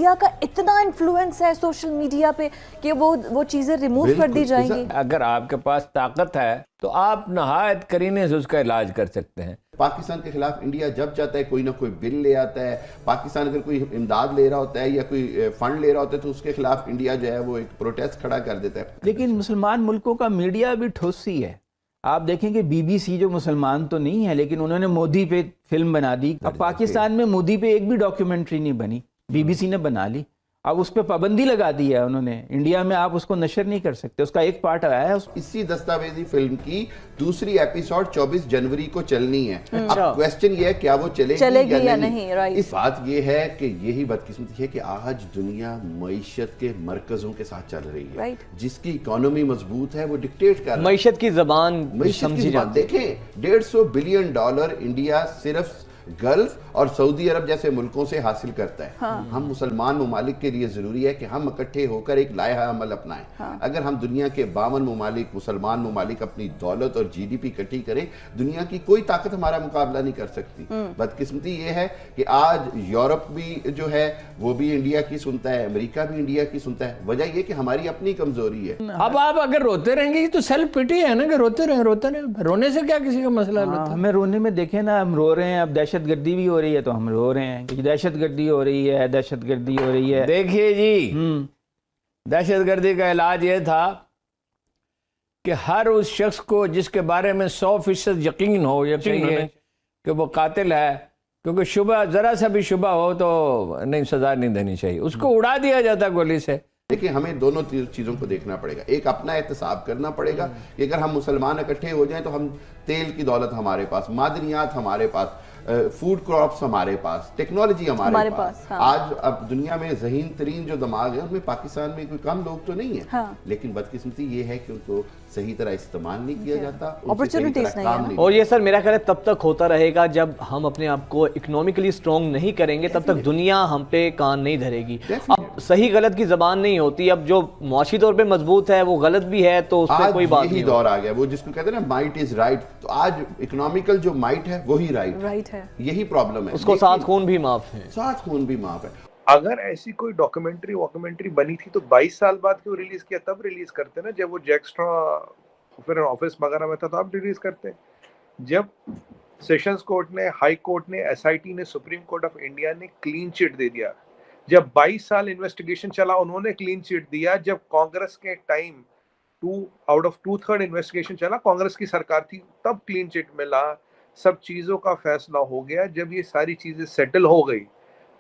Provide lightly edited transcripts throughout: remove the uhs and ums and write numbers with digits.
India کا اتنا influence ہے سوشل میڈیا پہ کہ وہ چیزیں ریموو کر دی جائیں گی. اگر آپ کے پاس طاقت ہے تو آپ نہایت کرینے سے اس کا علاج کر سکتے ہیں. پاکستان کے خلاف انڈیا جب چاہتا ہے کوئی نہ کوئی بل لے آتا ہے. پاکستان اگر کوئی امداد لے رہا ہوتا ہے یا کوئی فنڈ لے رہا ہوتا ہے تو اس کے خلاف انڈیا جو ہے وہ ایک پروٹیسٹ کھڑا کر دیتا ہے. لیکن مسلمان ملکوں کا میڈیا بھی ٹھوسی ہے. آپ دیکھیں کہ بی بی سی جو مسلمان تو نہیں ہے لیکن انہوں نے مودی پہ فلم بنا دی. اب پاکستان میں مودی پہ ایک بھی ڈاکیومنٹری نہیں بنی, بی بی سی نے بنا لی. اب اس پہ پابندی لگا دی ہے انہوں نے. انڈیا میں آپ اس کو نشر نہیں کر سکتے. اس کا ایک پارٹ آیا ہے. اسی دستاویزی فلم کی دوسری ایپیسوڈ 24 جنوری کو چلنی ہے. اب کویسچن یہ ہے کیا وہ چلے گی یا نہیں. اس بات یہ ہے کہ یہی بدقسمتی ہے کہ آج دنیا معیشت کے مرکزوں کے ساتھ چل رہی ہے. جس کی اکانومی مضبوط ہے وہ ڈکٹیٹ کر رہا ہے. معیشت کی زبان دیکھیں $150 بلین انڈیا صرف گلف اور سعودی عرب جیسے ملکوں سے حاصل کرتا ہے. ہم مسلمان ممالک کے لیے ضروری ہے کہ ہم اکٹھے ہو کر ایک لائحہ عمل اپنائیں. اگر ہم دنیا کے 52 ممالک مسلمان ممالک اپنی دولت اور جی ڈی پی اکٹھی کریں, دنیا کی کوئی طاقت ہمارا مقابلہ نہیں کر سکتی. بدقسمتی یہ ہے کہ آج یورپ بھی جو ہے وہ بھی انڈیا کی سنتا ہے, امریکہ بھی انڈیا کی سنتا ہے. وجہ یہ کہ ہماری اپنی کمزوری ہے. اب آپ اگر روتے رہیں گے, یہ تو سیلف پٹی ہے نا کہ روتے رہیں. رونے سے کیا کسی کا مسئلہ ہوتا ہے؟ ہمیں رونے میں دیکھیں نا, ہم رو رہے ہیں. اب دہشت گردی بھی ہو رہی ہے تو ہم رو رہے ہیں کہ دہشت گردی ہو رہی ہے, دہشت گردی ہو رہی ہے. دیکھیے جی, دہشت گردی کا علاج یہ تھا کہ ہر اس شخص کو جس کے بارے میں 100% یقین ہو کہ وہ قاتل ہے, کیونکہ شبہ ذرا سا بھی شبہ ہو تو نہیں, سزا نہیں دینی چاہیے, اس کو اڑا دیا جاتا گولی سے. لیکن ہمیں دونوں چیزوں کو دیکھنا پڑے گا. ایک اپنا احتساب کرنا پڑے گا کہ اگر ہم مسلمان اکٹھے ہو جائیں تو ہم تیل کی دولت ہمارے پاس, معدنیات ہمارے پاس, فوڈ کراپس ہمارے پاس, ٹیکنالوجی ہمارے پاس. آج اب دنیا میں ذہین ترین جو دماغ ہے ان میں پاکستان میں کوئی کم لوگ تو نہیں ہیں, لیکن بدقسمتی یہ ہے کہ ان کو صحیح طرح استعمال نہیں کیا جاتا, اور یہ سر میرا خیال ہے تب تک ہوتا رہے گا جب ہم اپنے آپ کو اکنومیکلی سٹرونگ نہیں کریں گے, تب تک دنیا ہم پہ کان نہیں دھرے گی. اب صحیح غلط کی زبان نہیں ہوتی. اب جو معاشی طور پہ مضبوط ہے وہ غلط بھی ہے تو اس پہ کوئی بات نہیں. یہی دور آ گیا وہ جس کو کہتے ہیں نا مائٹ از رائٹ. تو آج اکنومیکل جو مائٹ ہے وہی رائٹ ہے. یہی پرابلم ہے. اس کو ساتھ خون بھی معاف ہے. ساتھ خون بھی معاف ہے. اگر ایسی کوئی ڈاکومنٹری بنی تھی تو 22 سال بعد کیوں ریلیز کیا؟ تب ریلیز کرتے نا جب وہ جیکسٹرا پھر آفس وغیرہ میں تھا تو آپ ریلیز کرتے. جب سیشنز کورٹ نے, ہائی کورٹ نے, ایس آئی ٹی نے, سپریم کورٹ آف انڈیا نے کلین چٹ دے دیا. جب 22 سال انویسٹیگیشن چلا انہوں نے کلین چٹ دیا. جب کانگریس کے ٹائم 2 آؤٹ آف 2/3 انویسٹیگیشن چلا, کانگریس کی سرکار تھی, تب کلین چٹ ملا, سب چیزوں کا فیصلہ ہو گیا. جب یہ ساری چیزیں سیٹل ہو گئی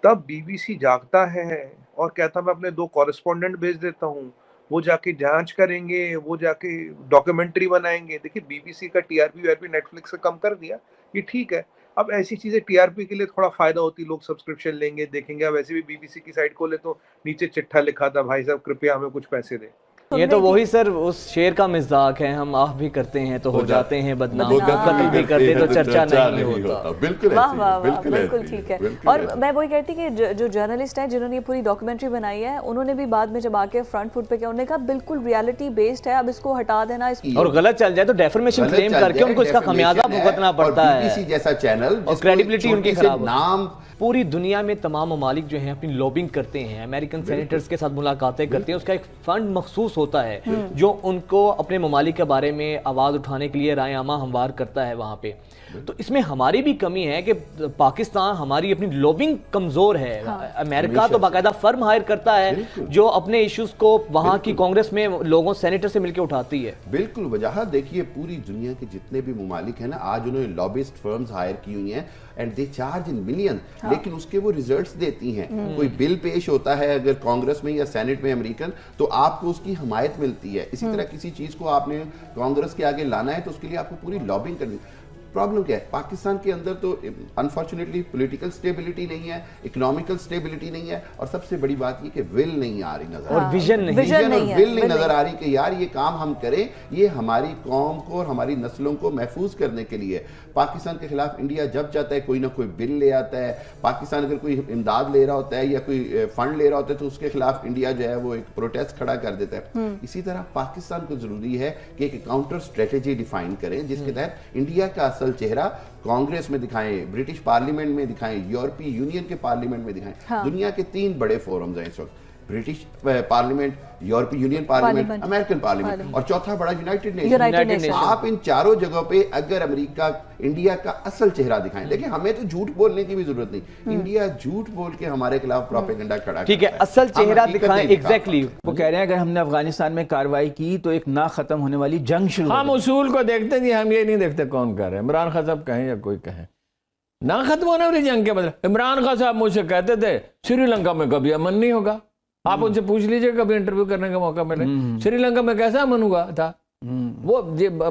تب بی بی سی جاگتا ہے اور کہتا میں اپنے 2 کورسپونڈنٹ بھیج دیتا ہوں, وہ جا کے جانچ کریں گے, وہ جا کے ڈاکیومنٹری بنائیں گے. دیکھیے بی بی سی کا T R P Netflix سے کم کر دیا, یہ ٹھیک ہے. اب ایسی چیزیں ٹی آر پی کے لیے تھوڑا فائدہ ہوتی, لوگ سبسکرپشن لیں گے, دیکھیں گے. اب ویسے بھی بی بی سی کی سائٹ کھولے تو نیچے چٹھا لکھا تھا, بھائی صاحب کرپیا ہمیں کچھ پیسے دیں. یہ تو وہی سر اس شعر کا مذاق ہے, ہم آہ بھی کرتے ہیں تو ہو جاتے ہیں بدنام, قتل بھی کرتے تو چرچا نہیں ہوتا. بالکل ٹھیک ہے. اور میں وہی کہتی کہ جو جرنلسٹ ہیں جنہوں نے یہ پوری ڈاکیومنٹری بنائی ہے, انہوں نے بھی بعد میں جب آ کے فرنٹ فٹ پہ کیا, انہوں نے کہا بالکل ریالٹی بیسڈ ہے, اب اس کو ہٹا دینا. اور غلط چل جائے تو ڈیفرمیشن کلیم کر کے ان کو اس کا خمیازہ بھگتنا پڑتا ہے. بی بی سی جیسا چینل اور کریڈیبلٹی ان کی خراب نام. پوری دنیا میں تمام ممالک جو ہیں اپنی لوبنگ کرتے ہیں, امریکن سینیٹرز کے ساتھ ملاقاتیں کرتے ہیں, اس کا ایک فنڈ مخصوص ہوتا ہے جو ان کو اپنے ممالک کے بارے میں آواز اٹھانے کے لیے رائے عامہ ہموار کرتا ہے وہاں پہ. تو اس میں ہماری بھی کمی ہے کہ پاکستان ہماری اپنی لوبنگ کمزور ہے. امریکہ تو باقاعدہ فرم ہائر کرتا ہے جو اپنے ایشوز کو وہاں کی کانگریس میں لوگوں سینیٹر سے مل کے اٹھاتی ہے. بالکل وجاہت دیکھیے پوری دنیا کے جتنے بھی ممالک ہیں نا, آج انہوں نے لابسٹ فرمز ہائر کی ہوئی ہیں and they charge in million, لیکن اس کے وہ ریزلٹس دیتی ہیں. کوئی بل پیش ہوتا ہے اگر کانگریس میں یا سینٹ میں امریکن, تو آپ کو اس کی حمایت ملتی ہے. اسی طرح کسی چیز کو آپ نے کانگریس کے آگے لانا ہے تو اس کے لیے آپ کو پوری لابنگ کرنی. پرابلم کیا ہے پاکستان کے اندر تو انفارچونیٹلی پولیٹیکل سٹیبلٹی نہیں ہے, اکنامیکل سٹیبلٹی نہیں ہے, اور سب سے بڑی بات یہ کہ ول نہیں آ رہی نظر, اور ویژن نہیں نظر آ رہی کہ یار یہ کام ہم کریں, یہ ہماری قوم کو اور ہماری نسلوں کو محفوظ کرنے کے لیے. پاکستان کے خلاف انڈیا جب چاہتا ہے کوئی نہ کوئی بل لے آتا ہے. پاکستان اگر کوئی امداد لے رہا ہوتا ہے یا کوئی فنڈ لے رہا ہوتا ہے تو اس کے خلاف انڈیا جو ہے وہ ایک پروٹیسٹ کھڑا کر دیتا ہے. اسی طرح پاکستان کو ضروری ہے کہ ایک کاؤنٹر اسٹریٹجی ڈیفائن کریں جس کے تحت انڈیا کا اصل اصل چہرہ کانگریس میں دکھائیں، برٹش پارلیمنٹ میں دکھائیں، یورپی یونین کے پارلیمنٹ میں دکھائیں. دنیا کے 3 بڑے فورمز ہیں اس وقت، برٹش پارلیمنٹ، یورپی یونین پارلیمنٹ، امریکن پارلیمنٹ، اور چوتھا بڑا یونائٹڈ نیشن. آپ ان چاروں جگہوں پہ اگر امریکہ انڈیا کا اصل چہرہ دکھائیں. دیکھیں ہمیں تو جھوٹ بولنے کی بھی ضرورت نہیں، انڈیا جھوٹ بول کے ہمارے خلاف پروپیگنڈا کھڑا ٹھیک ہے، اصل چہرہ دکھائیں. ایگزیکٹلی وہ کہہ رہے ہیں اگر ہم نے افغانستان میں کارروائی کی تو ایک نہ ختم ہونے والی جنگ شروع. ہم اصول کو دیکھتے جی، ہم یہ نہیں دیکھتے کون کر رہے ہیں. عمران خان صاحب کہیں یا کوئی کہیں، نہ ختم ہونے والی جنگ کے مطلب. عمران خان صاحب مجھ سے کہتے تھے سری لنکا میں کبھی امن نہیں ہوگا. آپ ان سے پوچھ لیجئے کبھی انٹرویو کرنے کا موقع ملے، سری لنکا میں کیسا امن ہوا تھا. وہ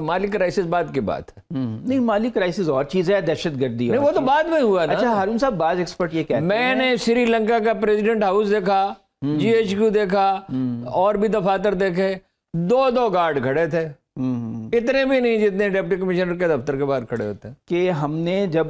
مالی کرائسس بعد کی بات ہے. نہیں، مالی کرائسس اور چیز ہے، دہشت گردی نہیں، وہ تو بعد میں ہوا نا. اچھا ہارون صاحب، بعض ایکسپرٹ یہ کہتے ہیں، میں نے سری لنکا کا پریزیڈنٹ ہاؤس دیکھا، جی ایچ کیو دیکھا، اور بھی دفاتر دیکھے، 2 گارڈ کھڑے تھے، اتنے بھی نہیں جتنے ڈپٹی کمشنر کے دفتر کے باہر کھڑے ہوتے ہیں. کہ ہم نے جب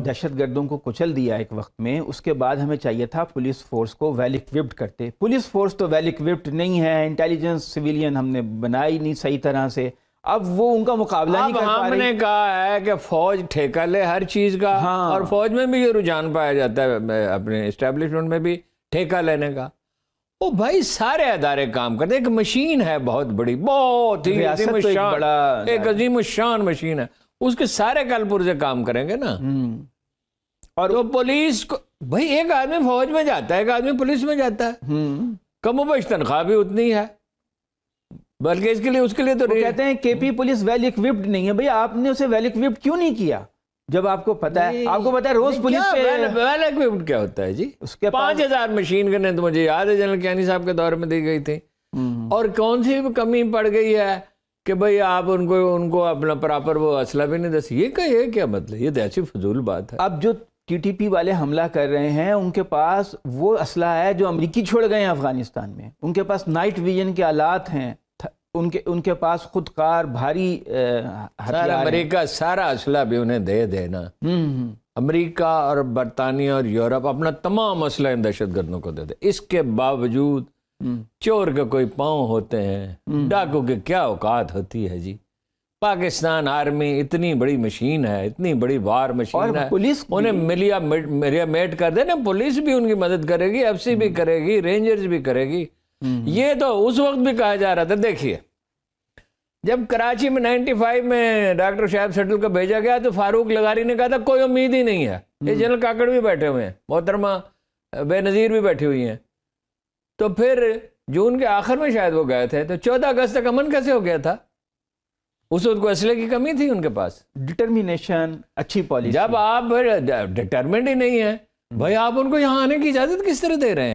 دہشت گردوں کو کچل دیا ایک وقت میں، اس کے بعد ہمیں چاہیے تھا پولیس فورس کو ویل اکوپڈ کرتے. پولیس فورس تو ویل اکوپڈ نہیں ہے، انٹیلیجنس سویلین ہم نے بنائی نہیں صحیح طرح سے. اب وہ ان کا مقابلہ نہیں کر پا ہم رہی. نے کہا ہے کہ فوج ٹھیکہ لے ہر چیز کا، اور فوج میں بھی یہ رجحان پایا جاتا ہے، اپنے اسٹیبلشمنٹ میں بھی ٹھیکہ لینے کا. وہ بھائی سارے ادارے کام کرتے، ایک مشین ہے بہت بڑی، بہت ہی عظیم الشان، ایک عظیم الشان مشین ہے، اس کے سارے کل پرزے کام کریں گے نا. اور تو پولیس کو بھائی، ایک آدمی فوج میں جاتا ہے، ایک آدمی پولیس میں جاتا ہے، کم و بیش تنخواہ بھی اتنی ہے، بلکہ اس کے لیے تو کہتے ہیں کے پی پولیس ویل اکوپڈ نہیں ہے. بھئی آپ نے اسے ویل اکوپڈ کیوں نہیں کیا جب آپ کو پتا ہے؟ آپ کو پتا ہے روز پولیس ویل اکوپڈ کیا ہوتا ہے جی؟ اس کے 5000 مشین گنیں تو مجھے یاد ہے جنرل کیانی صاحب کے دور میں دی گئی تھی. اور کون سی کمی پڑ گئی ہے کہ بھئی آپ ان کو اپنا پراپر وہ اسلحہ بھی نہیں دس. یہ کیا مطلب؟ یہ ایسی فضول بات ہے. اب جو ٹی ٹی پی والے حملہ کر رہے ہیں، ان کے پاس وہ اسلحہ ہے جو امریکی چھوڑ گئے ہیں افغانستان میں. ان کے پاس نائٹ ویژن کے آلات ہیں، ان کے پاس خود کار بھاری ہتھیار ہیں. امریکہ سارا اسلحہ بھی انہیں دے دینا. امریکہ اور برطانیہ اور یورپ اپنا تمام اسلحہ ان دہشت گردوں کو دے دے. اس کے باوجود چور کے کوئی پاؤں ہوتے ہیں، ڈاکو کے کیا اوقات ہوتی ہے جی. پاکستان آرمی اتنی بڑی مشین ہے، اتنی بڑی وار مشین ہے، پولیس انہیں ملیا میٹ کر دے نا. پولیس بھی ان کی مدد کرے گی، ایف سی بھی کرے گی، رینجرز بھی کرے گی. یہ تو اس وقت بھی کہا جا رہا تھا. دیکھیے جب کراچی میں 95 میں ڈاکٹر شعیب سٹل کو بھیجا گیا تو فاروق لغاری نے کہا تھا کوئی امید ہی نہیں ہے. یہ جنرل کاکڑ بھی بیٹھے ہوئے ہیں، محترمہ بے نظیر بھی بیٹھی ہوئی ہیں. تو پھر جون کے آخر میں شاید وہ گئے تھے، تو 14 اگست تک امن کیسے ہو گیا تھا؟ اس وقت کو اسلحے کی کمی تھی ان کے پاس. ڈٹرمینیشن، اچھی پالیسی. جب آپ ڈٹرمنٹ ہی نہیں ہے بھائی، آپ ان کو یہاں آنے کی اجازت کس طرح دے رہے ہیں؟